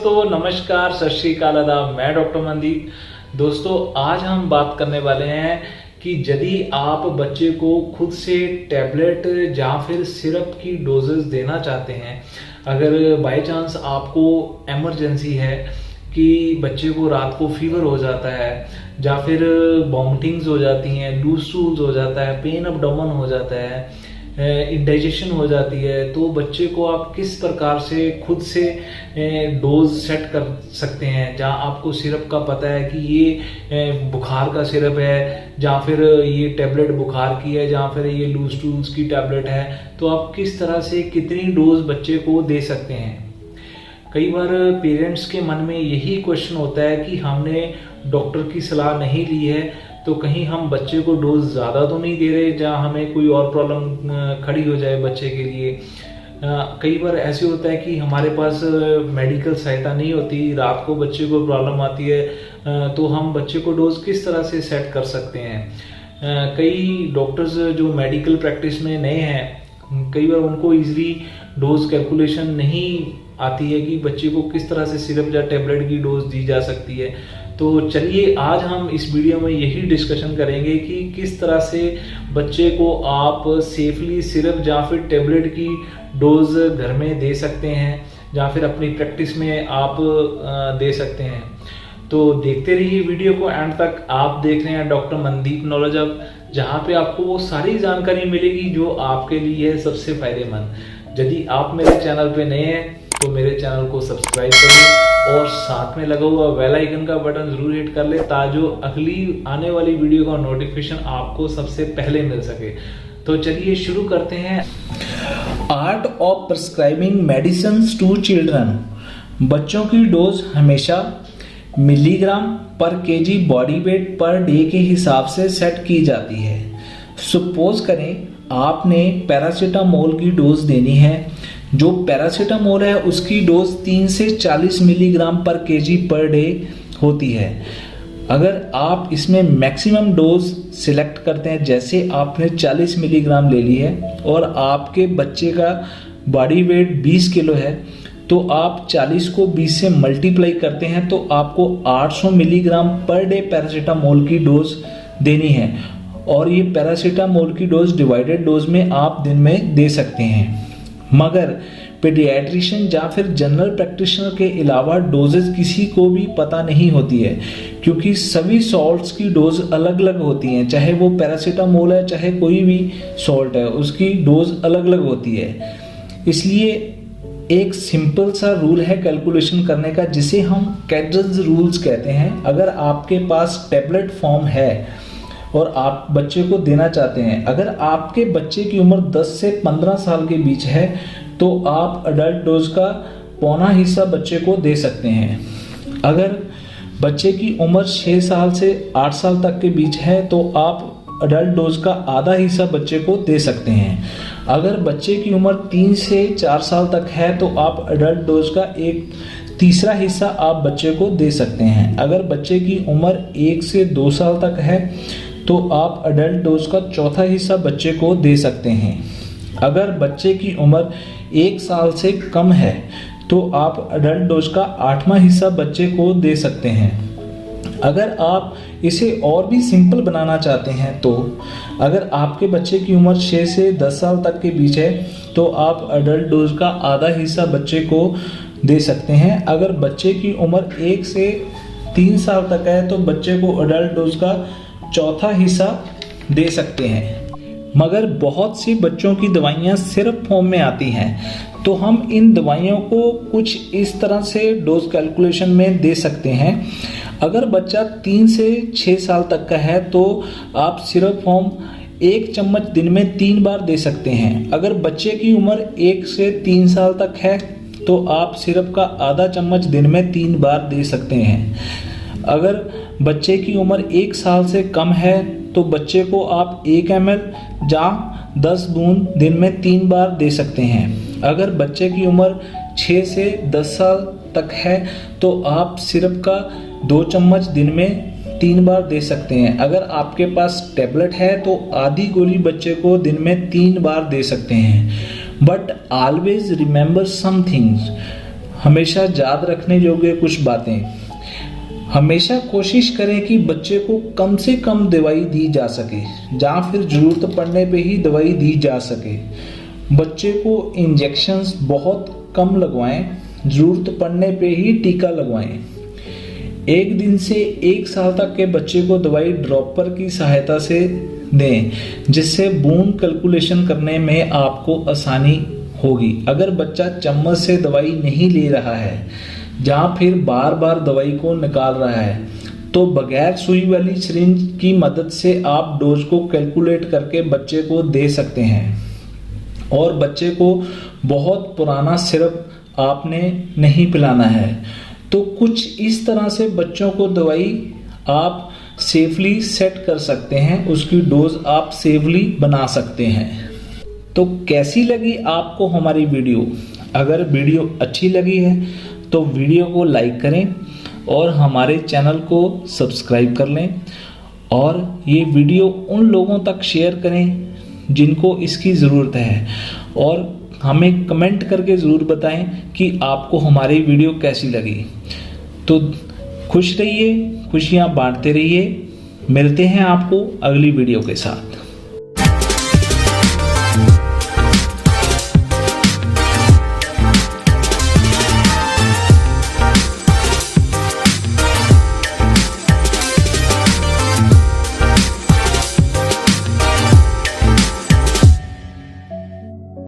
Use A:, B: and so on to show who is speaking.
A: दोस्तों नमस्कार, सत श्री अकाल, आदाब। मैं डॉक्टर मनदीप। दोस्तों आज हम बात करने वाले हैं कि यदि आप बच्चे को खुद से टैबलेट या फिर सिरप की डोजेस देना चाहते हैं, अगर बाय चांस आपको इमरजेंसी है कि बच्चे को रात को फीवर हो जाता है या फिर वॉमिटिंग्स हो जाती हैं, लूज स्टूल्स हो जाता है, पेन एब्डोमेन हो जाता है, इंडाइजेशन हो जाती है, तो बच्चे को आप किस प्रकार से खुद से डोज सेट कर सकते हैं। जहाँ आपको सिरप का पता है कि ये बुखार का सिरप है या फिर ये टैबलेट बुखार की है या फिर ये लूज स्टूल्स की टैबलेट है, तो आप किस तरह से कितनी डोज बच्चे को दे सकते हैं। कई बार पेरेंट्स के मन में यही क्वेश्चन होता है कि हमने डॉक्टर की सलाह नहीं ली है तो कहीं हम बच्चे को डोज ज़्यादा तो नहीं दे रहे जहाँ हमें कोई और प्रॉब्लम खड़ी हो जाए बच्चे के लिए। कई बार ऐसे होता है कि हमारे पास मेडिकल सहायता नहीं होती, रात को बच्चे को प्रॉब्लम आती है, तो हम बच्चे को डोज किस तरह से सेट कर सकते हैं। कई डॉक्टर्स जो मेडिकल प्रैक्टिस में नए हैं, कई बार उनको ईजिली डोज कैलकुलेशन नहीं आती है कि बच्चे को किस तरह से सिरप या टैबलेट की डोज दी जा सकती है। तो चलिए आज हम इस वीडियो में यही डिस्कशन करेंगे कि किस तरह से बच्चे को आप सेफली सिरप या फिर टैबलेट की डोज घर में दे सकते हैं या फिर अपनी प्रैक्टिस में आप दे सकते हैं। तो देखते रहिए वीडियो को एंड तक। आप देख रहे हैं डॉक्टर मनदीप नॉलेज हब, जहाँ पे आपको वो सारी जानकारी मिलेगी जो आपके लिए है सबसे फायदेमंद। यदि आप मेरे चैनल पे नए हैं तो मेरे चैनल को सब्सक्राइब करें और साथ में लगा हुआ बेल आइकन का बटन जरूर हिट कर ले ताकि अगली आने वाली वीडियो का नोटिफिकेशन आपको सबसे पहले मिल सके। तो चलिए शुरू करते हैं। Art of prescribing medicines to children. बच्चों की डोज हमेशा milligram per KG body weight per day के हिसाब से सेट की जाती है। सपोज करें आपने पैरासीटामोल की डोज देनी है। जो पैरासीटामोल है उसकी डोज 3 से 40 milligram per KG per day होती है। अगर आप इसमें मैक्सिमम डोज सिलेक्ट करते हैं, जैसे आपने 40 मिलीग्राम ले ली है और आपके बच्चे का बॉडी वेट 20 किलो है, तो आप 40 को 20 से मल्टीप्लाई करते हैं तो आपको 800 मिलीग्राम पर डे पैरासीटामोल की डोज देनी है। और ये पैरासीटामोल की डोज डिवाइडेड डोज में आप दिन में दे सकते हैं। मगर पीडियाट्रिशियन या फिर जनरल प्रैक्टिशनर के अलावा डोजेज किसी को भी पता नहीं होती है, क्योंकि सभी सॉल्ट्स की डोज अलग अलग होती हैं। चाहे वो पैरासीटामोल है चाहे कोई भी सॉल्ट है, उसकी डोज अलग अलग होती है। इसलिए एक सिंपल सा रूल है कैलकुलेशन करने का, जिसे हम कैडल्स रूल्स कहते हैं। अगर आपके पास टैबलेट फॉर्म है और आप बच्चे को देना चाहते हैं, अगर आपके बच्चे की उम्र 10 से 15 साल के बीच है तो आप अडल्ट डोज का पौना हिस्सा बच्चे को दे सकते हैं। अगर बच्चे की उम्र 6 साल से 8 साल तक के बीच है तो आप अडल्ट डोज का आधा हिस्सा बच्चे को दे सकते हैं। अगर बच्चे की उम्र 3 से 4 साल तक है तो आप अडल्ट डोज का 1/3 हिस्सा आप बच्चे को दे सकते हैं। अगर बच्चे की उम्र 1 से 2 साल तक है तो आप अडल्ट डोज का 1/4 हिस्सा बच्चे को दे सकते हैं। अगर बच्चे की उम्र 1 साल से कम है तो आप अडल्ट डोज का 8वां हिस्सा बच्चे को दे सकते हैं। अगर आप इसे और भी सिंपल बनाना चाहते हैं तो अगर आपके बच्चे की उम्र 6 से 10 साल तक के बीच है तो आप अडल्ट डोज का आधा हिस्सा बच्चे को दे सकते हैं। अगर बच्चे की उम्र 1 से 3 साल तक है तो बच्चे को अडल्ट डोज का 1/4 हिस्सा दे सकते हैं। मगर बहुत सी बच्चों की दवाइयाँ सिरप फॉर्म में आती हैं, तो हम इन दवाइयों को कुछ इस तरह से डोज कैलकुलेशन में दे सकते हैं। अगर बच्चा 3 से 6 साल तक का है तो आप सिरप फॉर्म 1 चम्मच दिन में 3 बार दे सकते हैं। अगर बच्चे की उम्र 1 से 3 साल तक है तो आप सिरप का आधा चम्मच दिन में 3 बार दे सकते हैं। अगर बच्चे की उम्र 1 साल से कम है तो बच्चे को आप 1 ml या 10 बूंद दिन में 3 बार दे सकते हैं। अगर बच्चे की उम्र 6 से 10 साल तक है तो आप सिरप का 2 चम्मच दिन में 3 बार दे सकते हैं। अगर आपके पास टैबलेट है तो आधी गोली बच्चे को दिन में 3 बार दे सकते हैं। But always remember some things, हमेशा याद रखने योग्य कुछ बातें। हमेशा कोशिश करें कि बच्चे को कम से कम दवाई दी जा सके, या फिर ज़रूरत पड़ने पे ही दवाई दी जा सके। बच्चे को इंजेक्शंस बहुत कम लगवाएं, ज़रूरत पड़ने पे ही टीका लगवाएं। 1 दिन से 1 साल तक के बच्चे को दवाई ड्रॉपर की सहायता से दें, जिससे बूंद कैलकुलेशन करने में आपको आसानी होगी। अगर बच्चा चम्मच से दवाई नहीं ले रहा है या फिर बार बार दवाई को निकाल रहा है, तो बगैर सुई वाली सिरिंज की मदद से आप डोज को कैलकुलेट करके बच्चे को दे सकते हैं। और बच्चे को बहुत पुराना सिरप आपने नहीं पिलाना है। तो कुछ इस तरह से बच्चों को दवाई आप सेफली सेट कर सकते हैं, उसकी डोज आप सेफली बना सकते हैं। तो कैसी लगी आपको हमारी वीडियो? अगर वीडियो अच्छी लगी है तो वीडियो को लाइक करें और हमारे चैनल को सब्सक्राइब कर लें, और ये वीडियो उन लोगों तक शेयर करें जिनको इसकी ज़रूरत है, और हमें कमेंट करके ज़रूर बताएं कि आपको हमारी वीडियो कैसी लगी। तो खुश रहिए, खुशियाँ बांटते रहिए। मिलते हैं आपको अगली वीडियो के साथ।